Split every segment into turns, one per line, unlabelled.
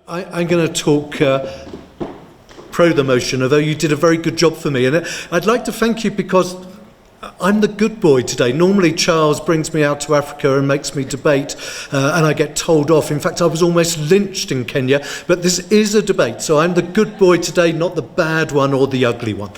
I'm going to talk pro the motion, although you did a very good job for me. And I'd like to thank you because I'm the good boy today. Normally Charles brings me out to Africa and makes me debate and I get told off. In fact, I was almost lynched in Kenya, but this is a debate. So I'm the good boy today, not the bad one or the ugly one.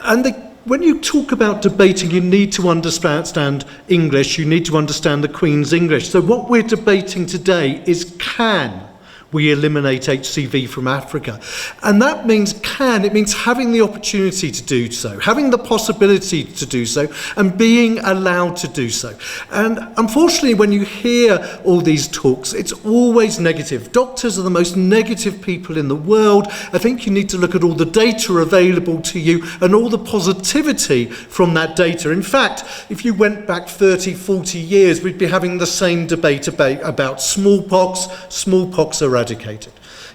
And when you talk about debating, you need to understand English. You need to understand the Queen's English. So what we're debating today is, can we eliminate HCV from Africa? And that means it means having the opportunity to do so, having the possibility to do so, and being allowed to do so. And unfortunately, when you hear all these talks, it's always negative. Doctors are the most negative people in the world. I think you need to look at all the data available to you and all the positivity from that data. In fact, if you went back 30, 40 years, we'd be having the same debate about smallpox eradicated.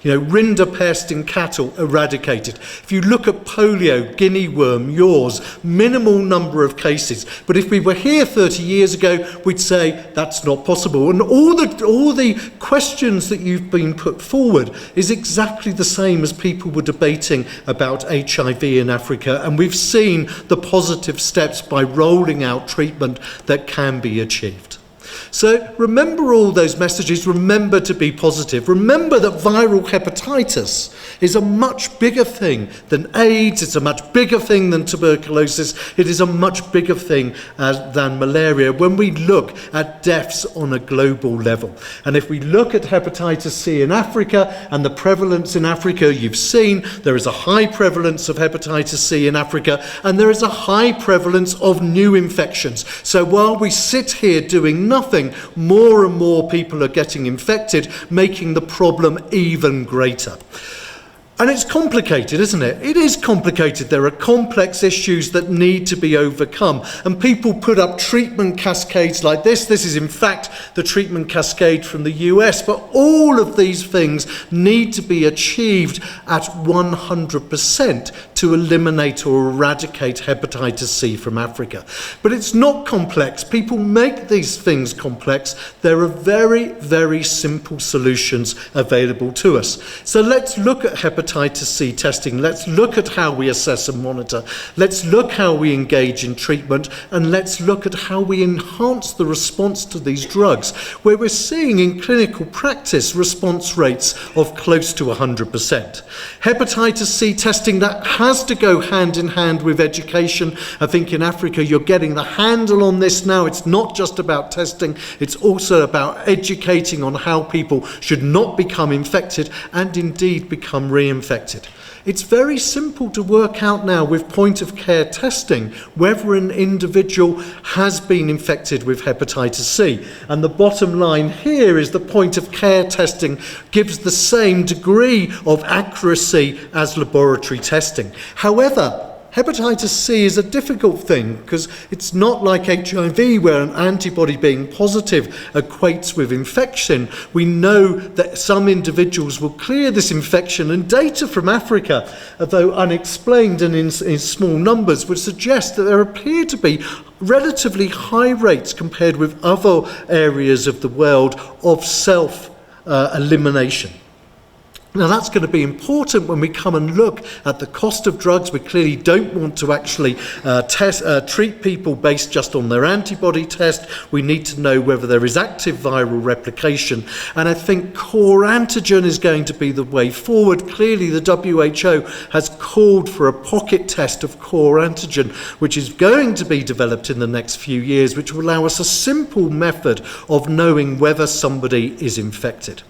Rinderpest in cattle eradicated. If you look at polio, guinea worm, yaws, minimal number of cases. But if we were here 30 years ago, we'd say that's not possible. And all the questions that you've been put forward is exactly the same as people were debating about HIV in Africa. And we've seen the positive steps by rolling out treatment that can be achieved. So remember all those messages, remember to be positive. Remember that viral hepatitis is a much bigger thing than AIDS, it's a much bigger thing than tuberculosis, it is a much bigger thing than malaria when we look at deaths on a global level. And if we look at hepatitis C in Africa and the prevalence in Africa, you've seen there is a high prevalence of hepatitis C in Africa and there is a high prevalence of new infections. So while we sit here doing nothing, more and more people are getting infected, making the problem even greater. And it's complicated, isn't it? It is complicated. There are complex issues that need to be overcome. And people put up treatment cascades like this. This is, in fact, the treatment cascade from the US. But all of these things need to be achieved at 100% to eliminate or eradicate hepatitis C from Africa. But it's not complex. People make these things complex. There are very, very simple solutions available to us. So let's look at hepatitis C testing. Let's look at how we assess and monitor. Let's look how we engage in treatment, and let's look at how we enhance the response to these drugs, where we're seeing in clinical practice response rates of close to 100%. Hepatitis C testing, that has to go hand in hand with education. I think in Africa you're getting the handle on this now. It's not just about testing, it's also about educating on how people should not become infected and indeed become reinfected. It's very simple to work out now with point-of-care testing whether an individual has been infected with hepatitis C. And the bottom line here is the point-of-care testing gives the same degree of accuracy as laboratory testing. However, hepatitis C is a difficult thing because it's not like HIV where an antibody being positive equates with infection. We know that some individuals will clear this infection, and data from Africa, although unexplained and in small numbers, would suggest that there appear to be relatively high rates compared with other areas of the world of self-elimination. Now that's going to be important when we come and look at the cost of drugs. We clearly don't want to actually treat people based just on their antibody test. We need to know whether there is active viral replication. And I think core antigen is going to be the way forward. Clearly the WHO has called for a pocket test of core antigen, which is going to be developed in the next few years, which will allow us a simple method of knowing whether somebody is infected.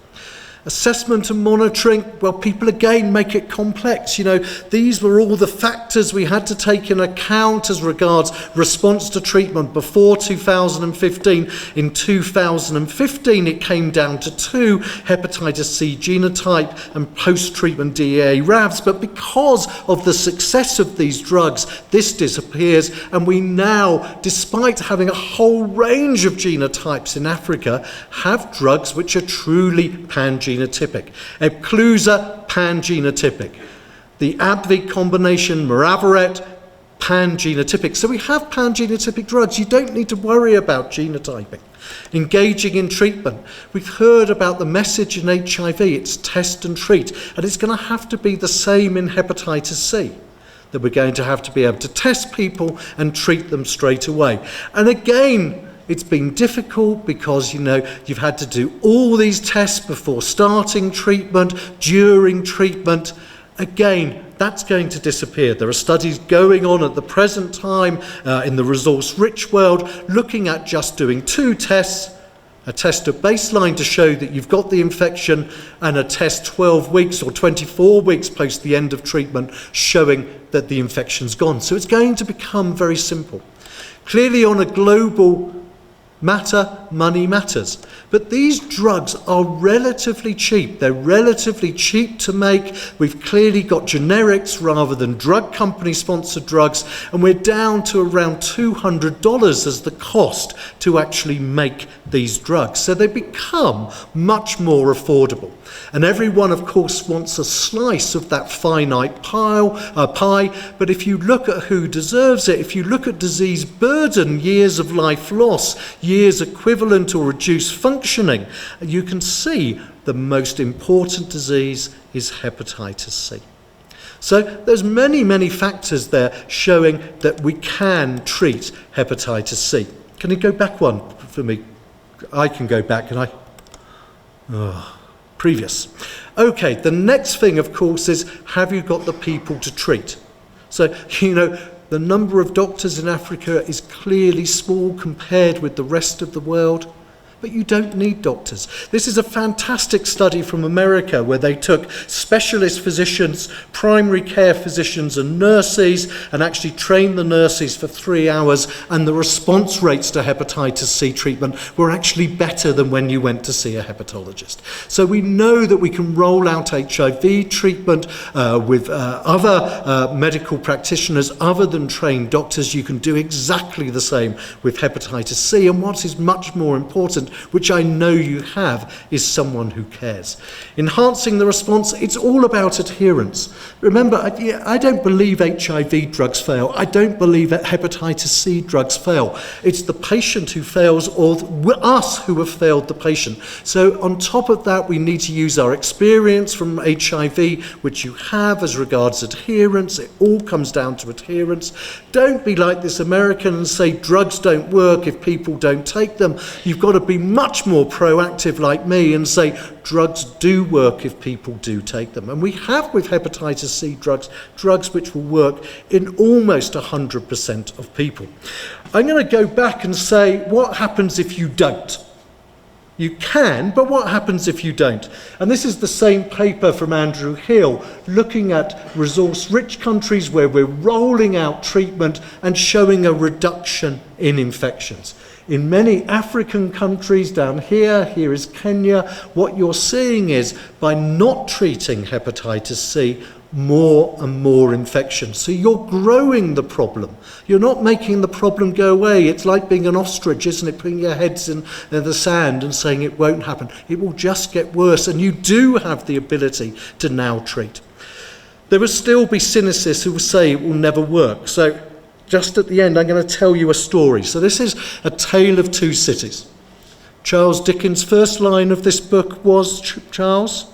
Assessment and monitoring, well, people again make it complex. These were all the factors we had to take in account as regards response to treatment before 2015. In 2015, it came down to 2, hepatitis C genotype and post-treatment DEA RAVs. But because of the success of these drugs, this disappears. And we now, despite having a whole range of genotypes in Africa, have drugs which are truly pan-genotypic. Epclusa, pan-genotypic. The Abvi combination, Maraviret, pan-genotypic. So we have pan-genotypic drugs. You don't need to worry about genotyping. Engaging in treatment. We've heard about the message in HIV, it's test and treat, and it's going to have to be the same in hepatitis C, that we're going to have to be able to test people and treat them straight away. And again, it's been difficult because, you've had to do all these tests before starting treatment, during treatment. Again, that's going to disappear. There are studies going on at the present time in the resource-rich world looking at just doing 2 tests, a test at baseline to show that you've got the infection and a test 12 weeks or 24 weeks post the end of treatment showing that the infection's gone. So it's going to become very simple. Clearly on a global matter, money matters. But these drugs are relatively cheap. They're relatively cheap to make. We've clearly got generics rather than drug company-sponsored drugs, and we're down to around $200 as the cost to actually make these drugs. So they become much more affordable. And everyone, of course, wants a slice of that finite pie, but if you look at who deserves it, if you look at disease burden, years of life loss, years equivalent or reduced functioning, you can see the most important disease is hepatitis C. So there's many, many factors there showing that we can treat hepatitis C. Can you go back one for me? I can go back, can I? Previous. Okay, the next thing, of course, is have you got the people to treat? So, the number of doctors in Africa is clearly small compared with the rest of the world, but you don't need doctors. This is a fantastic study from America where they took specialist physicians, primary care physicians and nurses and actually trained the nurses for 3 hours, and the response rates to hepatitis C treatment were actually better than when you went to see a hepatologist. So we know that we can roll out HIV treatment with other medical practitioners other than trained doctors. You can do exactly the same with hepatitis C, and what is much more important, which I know you have, is someone who cares. Enhancing the response, it's all about adherence. Remember, I don't believe HIV drugs fail. I don't believe that hepatitis C drugs fail. It's the patient who fails, or us who have failed the patient. So on top of that, we need to use our experience from HIV, which you have as regards adherence. It all comes down to adherence. Don't be like this American and say drugs don't work if people don't take them. You've got to be much more proactive like me and say drugs do work if people do take them. And we have with hepatitis C drugs which will work in almost 100% of people. I'm going to go back and say, what happens if you don't? You can, but what happens if you don't? And this is the same paper from Andrew Hill, looking at resource-rich countries where we're rolling out treatment and showing a reduction in infections. In many African countries, down here is Kenya, what you're seeing is, by not treating hepatitis C, more and more infections. So you're growing the problem. You're not making the problem go away. It's like being an ostrich, isn't it? Putting your heads in the sand and saying it won't happen. It will just get worse, and you do have the ability to now treat. There will still be cynicists who will say it will never work. So just at the end, I'm going to tell you a story. So this is A Tale of Two Cities. Charles Dickens' first line of this book was, Charles?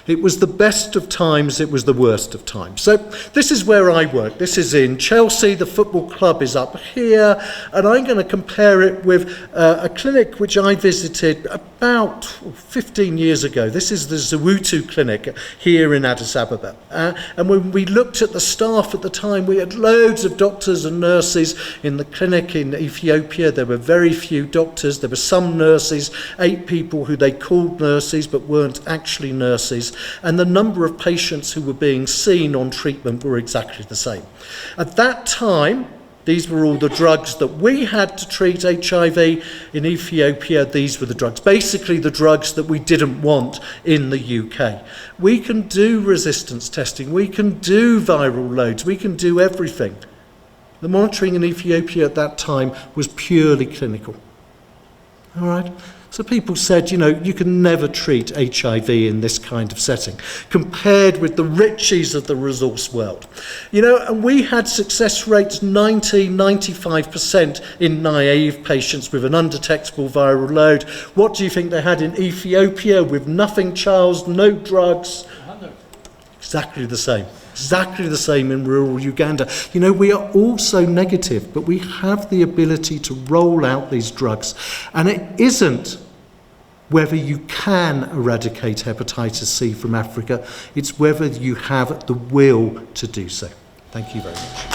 It was the best of times, it was the worst of times. So this is where I work. This is in Chelsea. The football club is up here. And I'm going to compare it with a clinic which I visited about 15 years ago. This is the Zawutu clinic here in Addis Ababa. And when we looked at the staff at the time, we had loads of doctors and nurses in the clinic in Ethiopia. There were very few doctors. There were some nurses, 8 people who they called nurses but weren't actually nurses. And the number of patients who were being seen on treatment were exactly the same. At that time, these were all the drugs that we had to treat HIV in Ethiopia. These were the drugs, basically the drugs that we didn't want in the UK. We can do resistance testing, we can do viral loads, we can do everything. The monitoring in Ethiopia at that time was purely clinical. All right? So people said, you know, you can never treat HIV in this kind of setting, compared with the riches of the resource world. You know, and we had success rates 95% in naive patients with an undetectable viral load. What do you think they had in Ethiopia with nothing, Charles, no drugs? Exactly the same. Exactly the same in rural Uganda. You know, we are all so negative, but we have the ability to roll out these drugs. And it isn't whether you can eradicate hepatitis C from Africa, it's whether you have the will to do so. Thank you very much.